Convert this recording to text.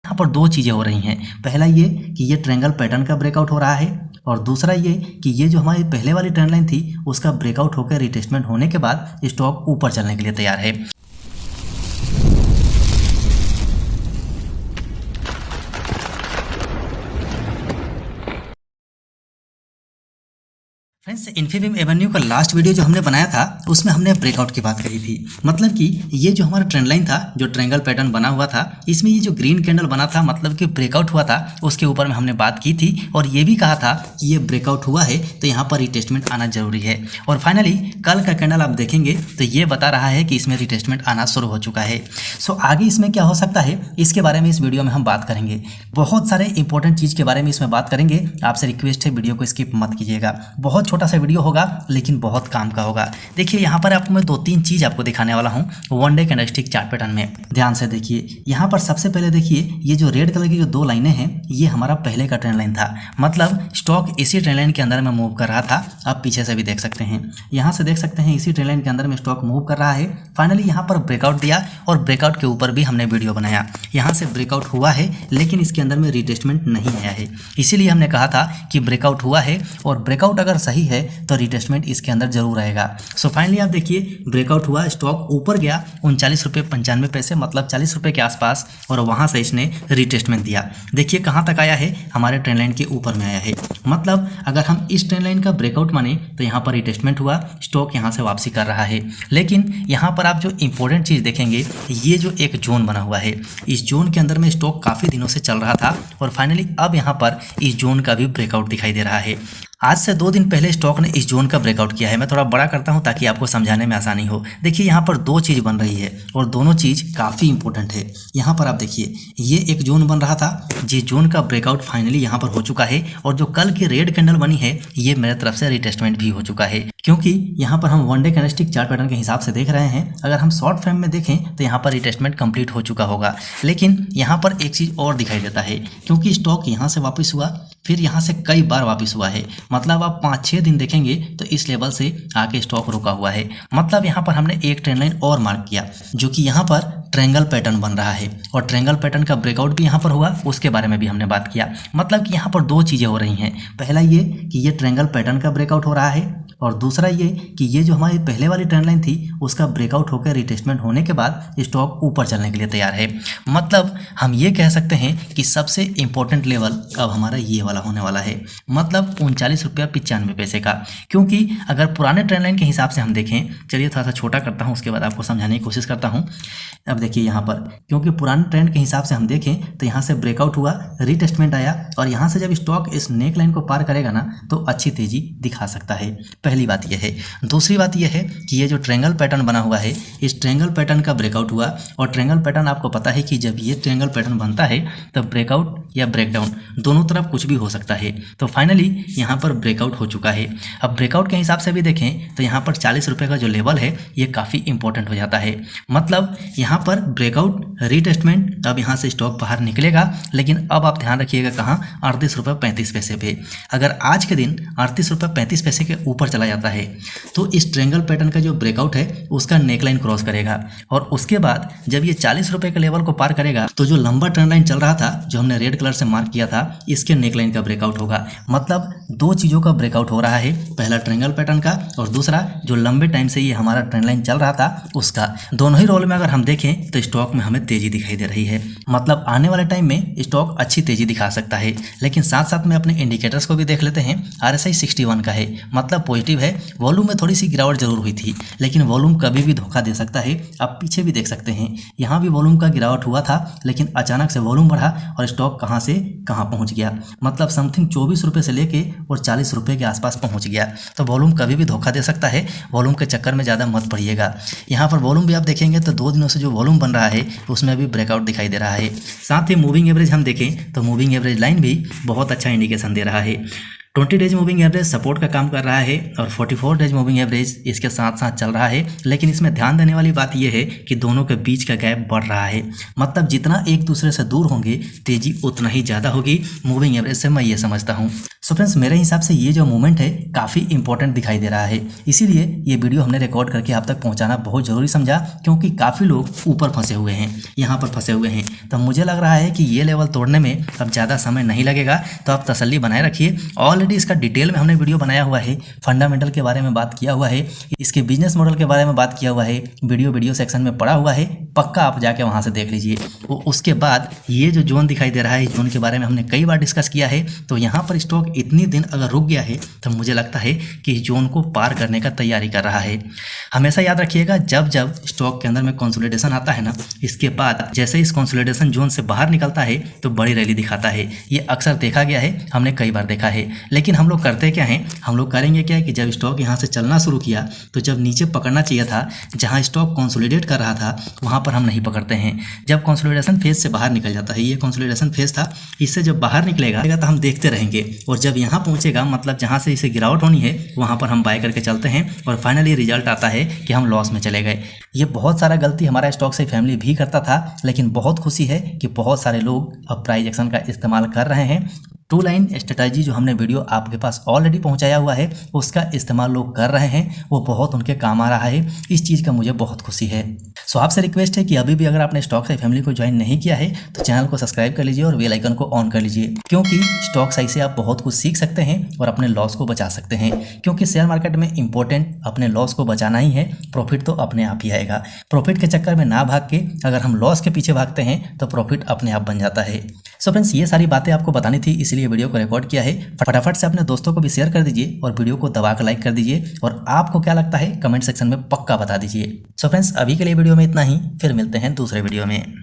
यहाँ पर दो चीज़ें हो रही हैं। पहला ये कि ये ट्रायंगल पैटर्न का ब्रेकआउट हो रहा है और दूसरा ये कि ये जो हमारी पहले वाली ट्रेंड लाइन थी उसका ब्रेकआउट होकर रिटेस्टमेंट होने के बाद स्टॉक ऊपर चलने के लिए तैयार है। फ्रेंड्स, इन्फीबीम एवेन्यू का लास्ट वीडियो जो हमने बनाया था उसमें हमने ब्रेकआउट की बात करी थी। मतलब कि ये जो हमारा ट्रेंड लाइन था, जो ट्रायंगल पैटर्न बना हुआ था, इसमें ये जो ग्रीन कैंडल बना था मतलब कि ब्रेकआउट हुआ था, उसके ऊपर में हमने बात की थी और ये भी कहा था कि ये ब्रेकआउट हुआ है तो यहाँ पर रिटेस्टमेंट आना जरूरी है। और फाइनली कल का कैंडल आप देखेंगे तो ये बता रहा है कि इसमें रिटेस्टमेंट आना शुरू हो चुका है। सो आगे इसमें क्या हो सकता है इसके बारे में इस वीडियो में हम बात करेंगे। बहुत सारे इंपॉर्टेंट चीज़ के बारे में इसमें बात करेंगे। आपसे रिक्वेस्ट है वीडियो को स्किप मत कीजिएगा। बहुत छोटा सा वीडियो होगा लेकिन बहुत काम का होगा। देखिए यहाँ पर आपको मैं दो तीन चीज़ आपको दिखाने वाला हूँ one day candlestick chart pattern में। ध्यान से देखिए, यहाँ पर सबसे पहले देखिए ये जो रेड कलर की जो दो लाइनें हैं ये हमारा पहले का ट्रेंड लाइन था। मतलब स्टॉक इसी ट्रेंड लाइन के अंदर में मूव कर रहा था। आप पीछे से भी देख सकते हैं, यहाँ से देख सकते हैं इसी ट्रेंड लाइन के अंदर में स्टॉक मूव कर रहा है। फाइनली यहाँ पर ब्रेकआउट दिया और ब्रेकआउट के ऊपर भी हमने वीडियो बनाया। यहाँ से ब्रेकआउट हुआ है लेकिन इसके अंदर में रिटेस्टमेंट नहीं आया है, इसीलिए हमने कहा था कि ब्रेकआउट हुआ है और ब्रेकआउट अगर सही है तो रिटेस्टमेंट इसके अंदर जरूर आएगा। सो फाइनली आप देखिए ब्रेकआउट हुआ, स्टॉक ऊपर गया 39.95 रुपये मतलब 40 रुपये के आसपास और वहां से इसने रिटेस्टमेंट दिया। देखिए कहां तक आया है, हमारे ट्रेंड लाइन के ऊपर में आया है। मतलब अगर हम इस ट्रेंड लाइन का ब्रेकआउट माने तो यहाँ पर रिटेस्टमेंट हुआ, स्टॉक यहाँ से वापसी कर रहा है। लेकिन यहाँ पर आप जो इंपॉर्टेंट चीज़ देखेंगे, ये जो एक जोन बना हुआ है, इस जोन के अंदर में स्टॉक काफ़ी दिनों से चल रहा था और फाइनली अब यहाँ पर इस जोन का भी ब्रेकआउट दिखाई दे रहा है। आज से 2 दिन पहले स्टॉक ने इस जोन का ब्रेकआउट किया है। मैं थोड़ा बड़ा करता हूं ताकि आपको समझाने में आसानी हो। देखिए यहाँ पर दो चीज़ बन रही है और दोनों चीज़ काफ़ी इंपॉर्टेंट है। यहाँ पर आप देखिए ये एक जोन बन रहा था, जिस जोन का ब्रेकआउट फाइनली यहाँ पर हो चुका है और जो कल की रेड कैंडल बनी है ये मेरे तरफ से रिटेस्टमेंट भी हो चुका है। क्योंकि यहाँ पर हम one day candlestick chart pattern के हिसाब से देख रहे हैं। अगर हम शॉर्ट फ्रेम में देखें तो यहाँ पर रिटेस्टमेंट कंप्लीट हो चुका होगा। लेकिन यहाँ पर एक चीज़ और दिखाई देता है, क्योंकि स्टॉक यहाँ से वापस हुआ, फिर यहाँ से कई बार वापस हुआ है। मतलब आप 5-6 दिन देखेंगे तो इस लेवल से आके स्टॉक रुका हुआ है। मतलब यहाँ पर हमने एक ट्रेंड लाइन और मार्क किया जो कि यहाँ पर ट्रायंगल पैटर्न बन रहा है और ट्रायंगल पैटर्न का ब्रेकआउट भी यहाँ पर हुआ, उसके बारे में भी हमने बात किया। मतलब कि यहाँ पर दो चीज़ें हो रही हैं। पहला ये कि ये ट्रायंगल पैटर्न का ब्रेकआउट हो रहा है और दूसरा ये कि ये जो हमारी पहले वाली ट्रेंड लाइन थी उसका ब्रेकआउट होकर रिटेस्टमेंट होने के बाद स्टॉक ऊपर चलने के लिए तैयार है। मतलब हम ये कह सकते हैं कि सबसे इंपॉर्टेंट लेवल अब हमारा ये वाला होने वाला है, मतलब 39.95 का। क्योंकि अगर पुराने ट्रेंड लाइन के हिसाब से हम देखें, चलिए थोड़ा सा छोटा करता हूँ उसके बाद आपको समझाने की कोशिश करता हूँ। अब देखिए यहाँ पर, क्योंकि पुराने ट्रेंड के हिसाब से हम देखें तो यहाँ से ब्रेकआउट हुआ, रिटेस्टमेंट आया और यहाँ से जब स्टॉक इस नेक लाइन को पार करेगा ना तो अच्छी तेजी दिखा सकता है। पहली बात यह है। दूसरी बात यह है कि ये जो ट्रायंगल पैटर्न बना हुआ है, इस ट्रायंगल पैटर्न का ब्रेकआउट हुआ और ट्रायंगल पैटर्न आपको पता है कि जब ये ट्रायंगल पैटर्न बनता है तब ब्रेकआउट या ब्रेकडाउन दोनों तरफ कुछ भी हो सकता है। तो फाइनली यहाँ पर ब्रेकआउट हो चुका है। अब ब्रेकआउट के हिसाब से भी देखें तो यहाँ पर 40 रुपये का जो लेवल है ये काफ़ी इंपॉर्टेंट हो जाता है। मतलब यहाँ पर ब्रेकआउट, रिटेस्टमेंट, अब यहाँ से स्टॉक बाहर निकलेगा। लेकिन अब आप ध्यान रखिएगा कहाँ, 38.35 रुपये पे। अगर आज के दिन 38.35 के ऊपर चला जाता है तो इस ट्रायंगल पैटर्न का जो ब्रेकआउट है उसका नेकलाइन क्रॉस करेगा और उसके बाद जब ये 40 रुपये के लेवल को पार करेगा तो जो लंबा ट्रेंड लाइन चल रहा था, जो हमने रेड कलर से मार्क किया था, इसके नेकलाइन का ब्रेकआउट होगा। मतलब दो चीज़ों का ब्रेकआउट हो रहा है, पहला ट्रायंगल पैटर्न का और दूसरा जो लंबे टाइम से ये हमारा ट्रेंड लाइन चल रहा था उसका। दोनों ही रोल में अगर हम देखें तो स्टॉक में हमें तेजी दिखाई दे रही है। मतलब आने वाले टाइम में स्टॉक अच्छी तेजी दिखा सकता है। लेकिन साथ साथ में अपने इंडिकेटर्स को भी देख लेते हैं। RSI 61 का है, मतलब पॉजिटिव है। वॉल्यूम में थोड़ी सी गिरावट जरूर हुई थी, लेकिन वॉल्यूम कभी भी धोखा दे सकता है। आप पीछे भी देख सकते हैं, यहाँ भी वॉल्यूम का गिरावट हुआ था लेकिन अचानक से वॉल्यूम बढ़ा और स्टॉक कहाँ से कहाँ पहुँच गया। मतलब समथिंग 24 रुपये से लेके और 40 रुपये के आसपास पहुँच गया। तो वॉल्यूम कभी भी धोखा दे सकता है। वॉल्यूम के चक्कर में ज़्यादा मत पड़िएगा। यहाँ पर वॉल्यूम भी आप देखेंगे तो 2 दिनों से जो वॉल्यूम बन रहा है उसमें भी ब्रेकआउट दिखाई दे रहा है। साथ ही मूविंग एवरेज हम देखें तो मूविंग एवरेज लाइन भी बहुत अच्छा इंडिकेशन दे रहा है। 20 डेज मूविंग एवरेज सपोर्ट का काम कर रहा है और 44 डेज मूविंग एवरेज इसके साथ साथ चल रहा है। लेकिन इसमें ध्यान देने वाली बात यह है कि दोनों के बीच का गैप बढ़ रहा है। मतलब जितना एक दूसरे से दूर होंगे तेजी उतना ही ज़्यादा होगी मूविंग एवरेज से, मैं ये समझता हूँ। सो फ्रेंड्स, मेरे हिसाब से ये जो मूवमेंट है काफ़ी इंपॉर्टेंट दिखाई दे रहा है, इसीलिए ये वीडियो हमने रिकॉर्ड करके आप तक पहुंचाना बहुत ज़रूरी समझा, क्योंकि काफ़ी लोग ऊपर फंसे हुए हैं, यहाँ पर फंसे हुए हैं। तो मुझे लग रहा है कि ये लेवल तोड़ने में अब ज़्यादा समय नहीं लगेगा, तो आप तसल्ली बनाए रखिए। ऑलरेडी इसका डिटेल में हमने वीडियो बनाया हुआ है, फंडामेंटल के बारे में बात किया हुआ है, इसके बिजनेस मॉडल के बारे में बात किया हुआ है, वीडियो सेक्शन में पड़ा हुआ है, पक्का आप जाके वहाँ से देख लीजिए। उसके बाद ये जो जोन दिखाई दे रहा है, जोन के बारे में हमने कई बार डिस्कस किया है। तो यहाँ पर स्टॉक इतनी दिन अगर रुक गया है तो मुझे लगता है कि जोन को पार करने का तैयारी कर रहा है। हमेशा याद रखिएगा, जब जब स्टॉक के अंदर में कंसोलिडेशन आता है ना, इसके बाद जैसे इस कंसोलिडेशन जोन से बाहर निकलता है तो बड़ी रैली दिखाता है। ये अक्सर देखा गया है, हमने कई बार देखा है। लेकिन हम लोग करते क्या हैं, हम लोग करेंगे क्या कि जब स्टॉक यहाँ से चलना शुरू किया तो जब नीचे पकड़ना चाहिए था, जहाँ स्टॉक कंसोलिडेट कर रहा था, वहाँ पर हम नहीं पकड़ते हैं। जब कंसोलिडेशन फेज से बाहर निकल जाता है, ये कंसोलिडेशन फेज था, इससे जब बाहर निकलेगा तो हम देखते रहेंगे, और जब यहाँ पहुँचेगा मतलब जहाँ से इसे गिरावट होनी है वहाँ पर हम बाय करके चलते हैं, और फाइनली रिजल्ट आता है कि हम लॉस में चले गए। ये बहुत सारा गलती हमारा स्टॉक से फैमिली भी करता था, लेकिन बहुत खुशी है कि बहुत सारे लोग अब प्राइस एक्शन का इस्तेमाल कर रहे हैं। 2 लाइन स्ट्रेटजी जो हमने वीडियो आपके पास ऑलरेडी पहुंचाया हुआ है, उसका इस्तेमाल लोग कर रहे हैं, वो बहुत उनके काम आ रहा है। इस चीज़ का मुझे बहुत खुशी है। सो आपसे रिक्वेस्ट है कि अभी भी अगर आपने स्टॉक साई फैमिली को ज्वाइन नहीं किया है तो चैनल को सब्सक्राइब कर लीजिए और बेल आइकन को ऑन कर लीजिए, क्योंकि स्टॉक साई से आप बहुत कुछ सीख सकते हैं और अपने लॉस को बचा सकते हैं। क्योंकि शेयर मार्केट में इंपॉर्टेंट अपने लॉस को बचाना ही है, प्रॉफिट तो अपने आप ही आएगा। प्रॉफिट के चक्कर में ना भाग के अगर हम लॉस के पीछे भागते हैं तो प्रॉफिट अपने आप बन जाता है। सो फ्रेंड्स, ये सारी बातें आपको बतानी थी, इसलिए वीडियो को रिकॉर्ड किया है। फटाफट से अपने दोस्तों को भी शेयर कर दीजिए और वीडियो को दबा कर लाइक कर दीजिए, और आपको क्या लगता है कमेंट सेक्शन में पक्का बता दीजिए। सो फ्रेंड्स, अभी के लिए वीडियो में इतना ही, फिर मिलते हैं दूसरे वीडियो में।